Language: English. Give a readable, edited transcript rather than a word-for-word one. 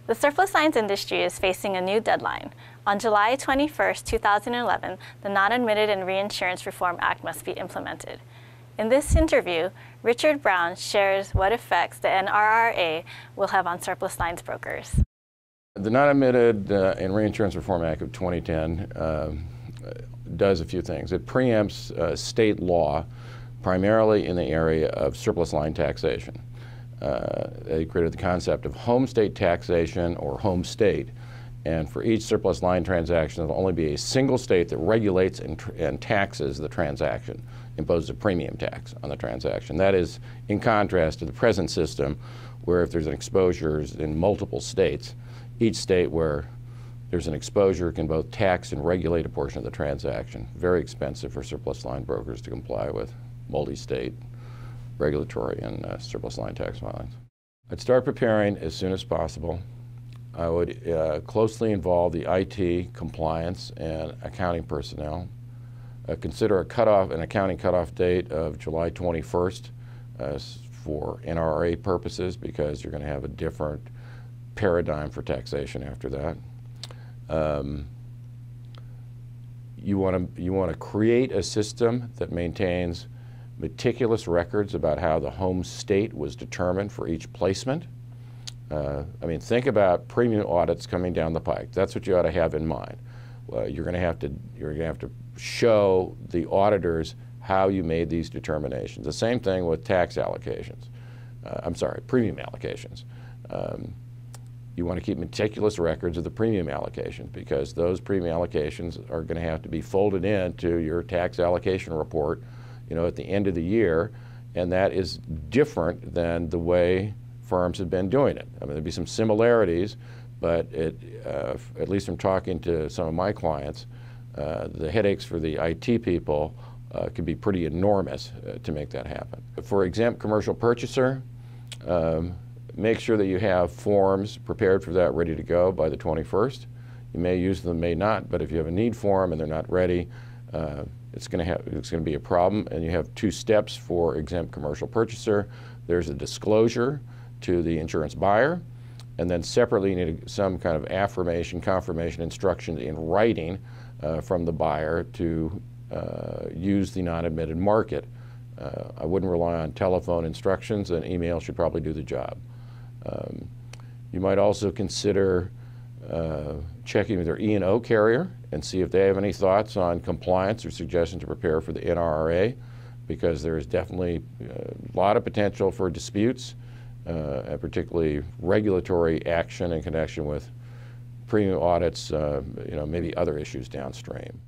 The surplus lines industry is facing a new deadline. On July 21, 2011, the Non-Admitted and Reinsurance Reform Act must be implemented. In this interview, Richard Brown shares what effects the NRRA will have on surplus lines brokers. The Non-Admitted and Reinsurance Reform Act of 2010 does a few things. It preempts state law, primarily in the area of surplus line taxation. They created the concept of home state taxation or home state, and for each surplus line transaction there will only be a single state that regulates and taxes the transaction, imposes a premium tax on the transaction. That is in contrast to the present system where if there's an exposure in multiple states, each state where there's an exposure can both tax and regulate a portion of the transaction. Very expensive for surplus line brokers to comply with multi-state regulatory and surplus line tax filings. I'd start preparing as soon as possible. I would closely involve the IT, compliance, and accounting personnel. Consider an accounting cutoff date of July 21st for NRRA purposes, because you're going to have a different paradigm for taxation after that. You want to create a system that maintains meticulous records about how the home state was determined for each placement. I mean, think about premium audits coming down the pike. That's what you ought to have in mind. You're going to have to show the auditors how you made these determinations. The same thing with tax allocations. Premium allocations. You want to keep meticulous records of the premium allocations, because those premium allocations are going to have to be folded into your tax allocation report, at the end of the year, and that is different than the way firms have been doing it. I mean, there'd be some similarities, but at least from talking to some of my clients, the headaches for the IT people can be pretty enormous to make that happen. For exempt commercial purchaser, make sure that you have forms prepared for that, ready to go by the 21st. You may use them, may not, but if you have a need for them and they're not ready, it's going to be a problem. And you have two steps for exempt commercial purchaser. There's a disclosure to the insurance buyer, and then separately you need some kind of affirmation, confirmation, instruction in writing from the buyer to use the non-admitted market. I wouldn't rely on telephone instructions, and email should probably do the job. You might also consider checking with their E&O carrier and see if they have any thoughts on compliance or suggestions to prepare for the NRRA, because there is definitely a lot of potential for disputes, and particularly regulatory action in connection with premium audits, maybe other issues downstream.